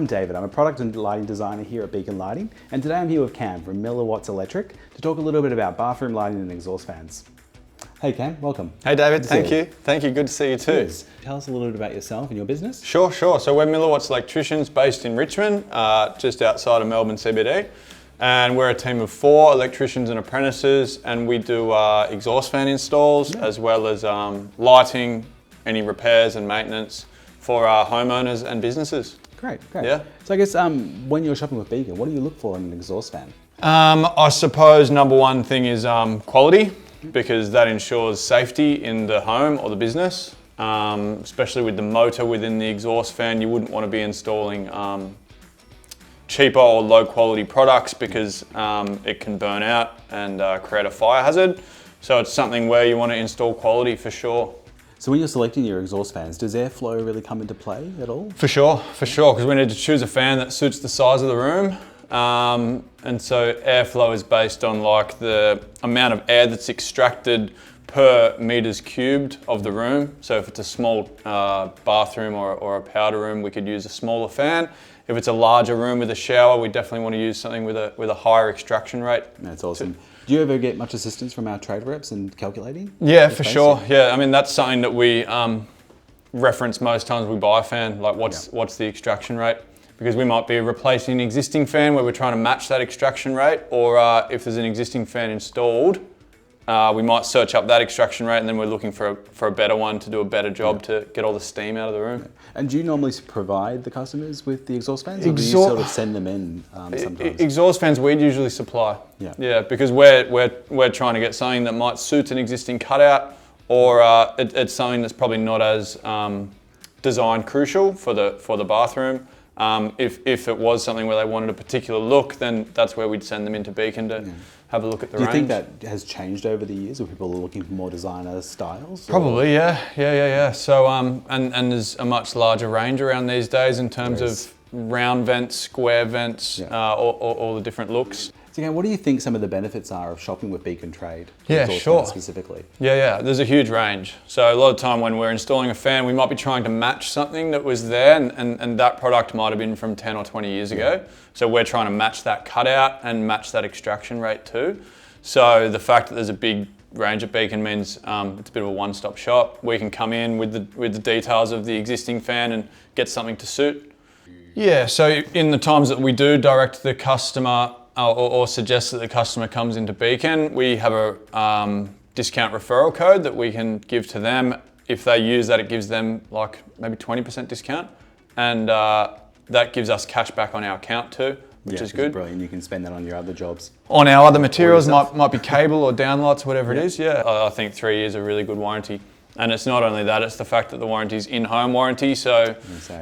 David. I'm a product and lighting designer here at Beacon Lighting, and today I'm here with Cam from Millerwatts Electric to talk a little bit about bathroom lighting and exhaust fans. Hey Cam, welcome. Hey David, thank you. Thank you, good to see you too. Yes. Tell us a little bit about yourself and your business. Sure. So we're Millerwatts Electricians based in Richmond, just outside of Melbourne CBD. And we're a team of 4 electricians and apprentices, and we do exhaust fan installs as well as lighting, any repairs and maintenance for our homeowners and businesses. Great. Yeah. So I guess when you're shopping with Beacon, what do you look for in an exhaust fan? I suppose number one thing is quality, because that ensures safety in the home or the business. Especially with the motor within the exhaust fan, you wouldn't want to be installing cheaper or low quality products because it can burn out and create a fire hazard. So it's something where you want to install quality for sure. So when you're selecting your exhaust fans, does airflow really come into play at all? For sure, because we need to choose a fan that suits the size of the room. And so airflow is based on like the amount of air that's extracted per meters cubed of the room. So if it's a small bathroom or a powder room, we could use a smaller fan. If it's a larger room with a shower, we definitely want to use something with a higher extraction rate. That's awesome. Do you ever get much assistance from our trade reps in calculating? Yeah, for sure. Yeah, I mean that's something that we reference most times we buy a fan. Like what's the extraction rate? Because we might be replacing an existing fan where we're trying to match that extraction rate, or if there's an existing fan installed, we might search up that extraction rate, and then we're looking for a better one to do a better job to get all the steam out of the room. And do you normally provide the customers with the exhaust fans, or do you sort of send them in sometimes? Exhaust fans we'd usually supply. Yeah, because we're trying to get something that might suit an existing cutout, or it's something that's probably not as design crucial for the bathroom. If it was something where they wanted a particular look, then that's where we'd send them into Beacon to have a look at the range. Do you think that has changed over the years, where people are looking for more designer styles? Probably, yeah. So, and there's a much larger range around these days in terms of round vents, square vents, all the different looks. So again, what do you think some of the benefits are of shopping with Beacon Trade? Yeah, sure. Specifically. Yeah. There's a huge range. So a lot of time when we're installing a fan, we might be trying to match something that was there, and that product might have been from 10 or 20 years ago. So we're trying to match that cutout and match that extraction rate too. So the fact that there's a big range at Beacon means it's a bit of a one-stop shop. We can come in with the details of the existing fan and get something to suit. Yeah, so in the times that we do direct the customer or suggest that the customer comes into Beacon, we have a discount referral code that we can give to them. If they use that, it gives them like maybe 20% discount, and that gives us cash back on our account too, which is good. Brilliant. You can spend that on your other jobs. On our other materials, might be cable or downlights, whatever it is. Yeah, I think 3 years is a really good warranty. And it's not only that, it's the fact that the warranty is in-home warranty. So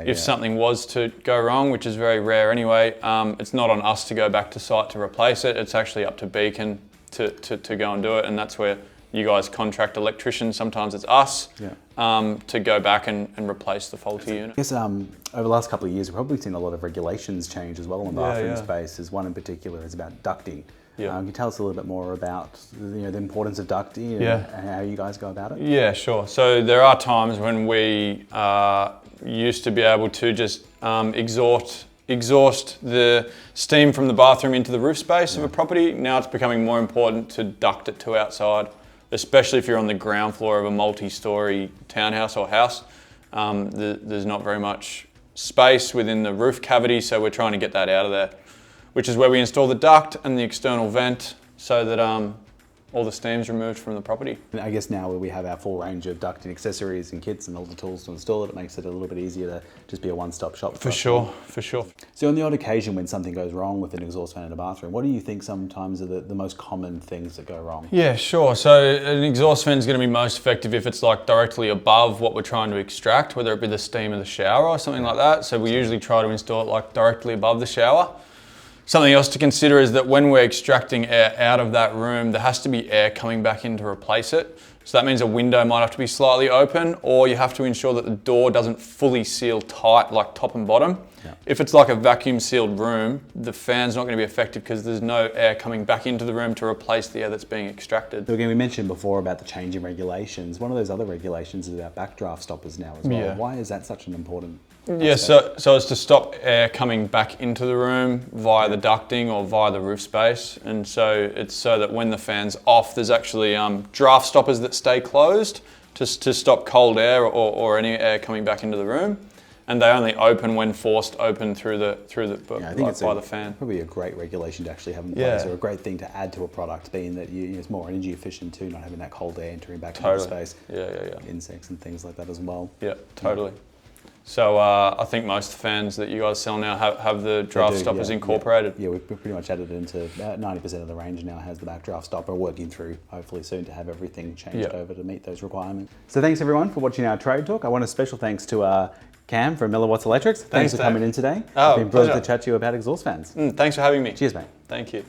if something was to go wrong, which is very rare anyway, it's not on us to go back to site to replace it. It's actually up to Beacon to go and do it. And that's where you guys contract electricians. Sometimes it's us to go back and replace the faulty unit. I guess over the last couple of years, we've probably seen a lot of regulations change as well in the bathroom space. There's one in particular is about ducting. Can you tell us a little bit more about the importance of ducting and how you guys go about it? Yeah, sure. So there are times when we used to be able to just exhaust the steam from the bathroom into the roof space of a property. Now it's becoming more important to duct it to outside, especially if you're on the ground floor of a multi-storey townhouse or house. There's not very much space within the roof cavity, so we're trying to get that out of there, which is where we install the duct and the external vent so that all the steam's removed from the property. And I guess now we have our full range of ducting accessories and kits and all the tools to install it, it makes it a little bit easier to just be a one-stop shop. For sure. So on the odd occasion when something goes wrong with an exhaust fan in a bathroom, what do you think sometimes are the most common things that go wrong? Yeah, sure. So an exhaust fan is going to be most effective if it's like directly above what we're trying to extract, whether it be the steam of the shower or something like that. So we usually try to install it like directly above the shower. Something else to consider is that when we're extracting air out of that room, there has to be air coming back in to replace it. So that means a window might have to be slightly open, or you have to ensure that the door doesn't fully seal tight, like top and bottom. If it's like a vacuum sealed room, the fan's not going to be effective because there's no air coming back into the room to replace the air that's being extracted. So again, we mentioned before about the change in regulations. One of those other regulations is about backdraft stoppers now as well. Yeah. Why is that such an important aspect? Yeah, so it's to stop air coming back into the room via the ducting or via the roof space. And so it's so that when the fan's off, there's actually draft stoppers that stay closed to stop cold air or any air coming back into the room. And they only open when forced open through the I think it's by the fan. Probably a great regulation to actually have in place, or a great thing to add to a product, being that it's more energy efficient too, not having that cold air entering back into the space. Insects and things like that as well. Yeah, totally. So I think most fans that you guys sell now have the draft stoppers incorporated. Yeah, we've pretty much added it into about 90% of the range now has the backdraft stopper, working through hopefully soon to have everything changed over to meet those requirements. So thanks everyone for watching our trade talk. I want a special thanks to Cam from Millerwatts Electrics. Thanks for coming in today. It's been brilliant to chat to you about exhaust fans. Thanks for having me. Cheers, mate. Thank you.